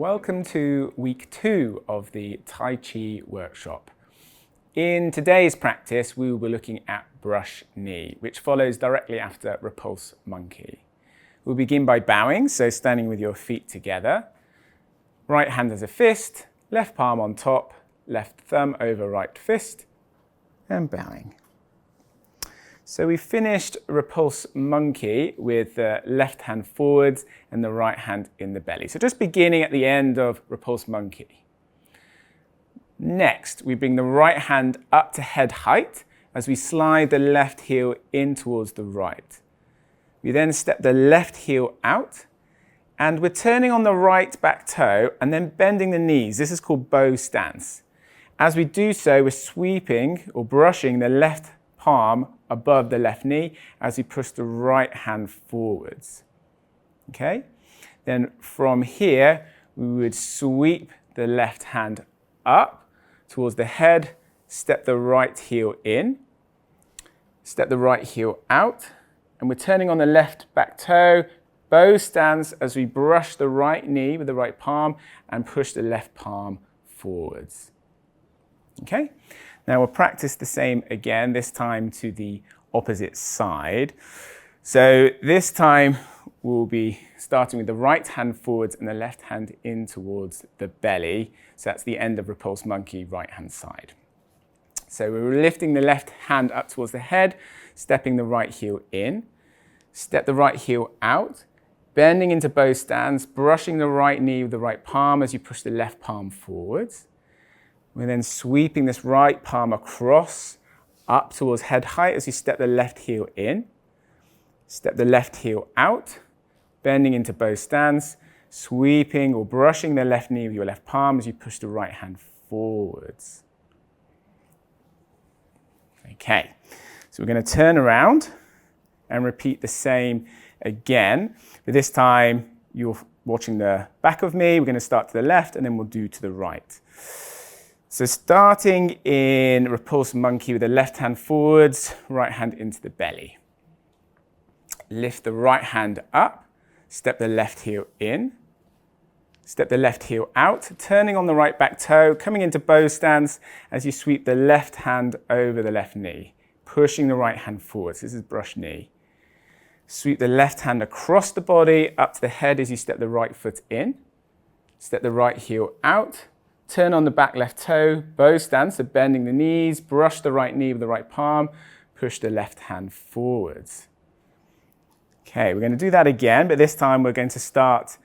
Welcome to week 2 of the Tai Chi Workshop. In today's practice, we will be looking at brush knee, which follows directly after repulse monkey. We'll begin by bowing, so standing with your feet together. Right hand as a fist, left palm on top, left thumb over right fist, and bowing. So we finished repulse monkey with the left hand forwards and the right hand in the belly. So just beginning at the end of repulse monkey. Next, we bring the right hand up to head height as we slide the left heel in towards the right. We then step the left heel out and we're turning on the right back toe and then bending the knees. This is called bow stance. As we do so, we're sweeping or brushing the left palm above the left knee as we push the right hand forwards. Okay? Then from here, we would sweep the left hand up towards the head, step the right heel in, step the right heel out, and we're turning on the left back toe, bow stance as we brush the right knee with the right palm and push the left palm forwards. Okay? Now we'll practice the same again, this time to the opposite side. So this time we'll be starting with the right hand forwards and the left hand in towards the belly. So that's the end of repulse monkey, right hand side. So we're lifting the left hand up towards the head, stepping the right heel in, step the right heel out, bending into bow stance, brushing the right knee with the right palm as you push the left palm forwards. We're then sweeping this right palm across, up towards head height as you step the left heel in, step the left heel out, bending into bow stance, sweeping or brushing the left knee with your left palm as you push the right hand forwards. Okay, so we're going to turn around and repeat the same again, but this time you're watching the back of me. We're going to start to the left and then we'll do to the right. So starting in repulse monkey with the left hand forwards, right hand into the belly. Lift the right hand up, step the left heel in, step the left heel out, turning on the right back toe, coming into bow stance as you sweep the left hand over the left knee, pushing the right hand forwards. This is brush knee. Sweep the left hand across the body, up to the head as you step the right foot in, step the right heel out, turn on the back left toe, bow stance, so bending the knees, brush the right knee with the right palm, push the left hand forwards. Okay, we're going to do that again, but this time we're going to start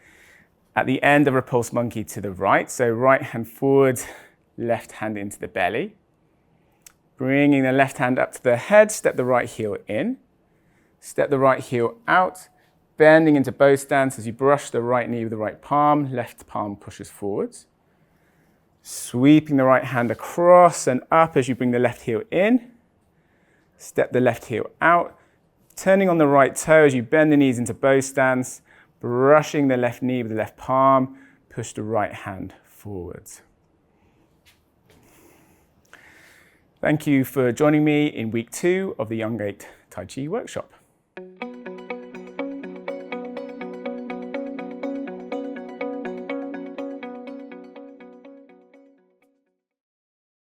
at the end of repulse monkey to the right. So right hand forwards, left hand into the belly. Bringing the left hand up to the head, step the right heel in, step the right heel out, bending into bow stance as you brush the right knee with the right palm, left palm pushes forwards. Sweeping the right hand across and up as you bring the left heel in. Step the left heel out. Turning on the right toe as you bend the knees into bow stance. Brushing the left knee with the left palm. Push the right hand forwards. Thank you for joining me in week 2 of the Young 8 Tai Chi Workshop.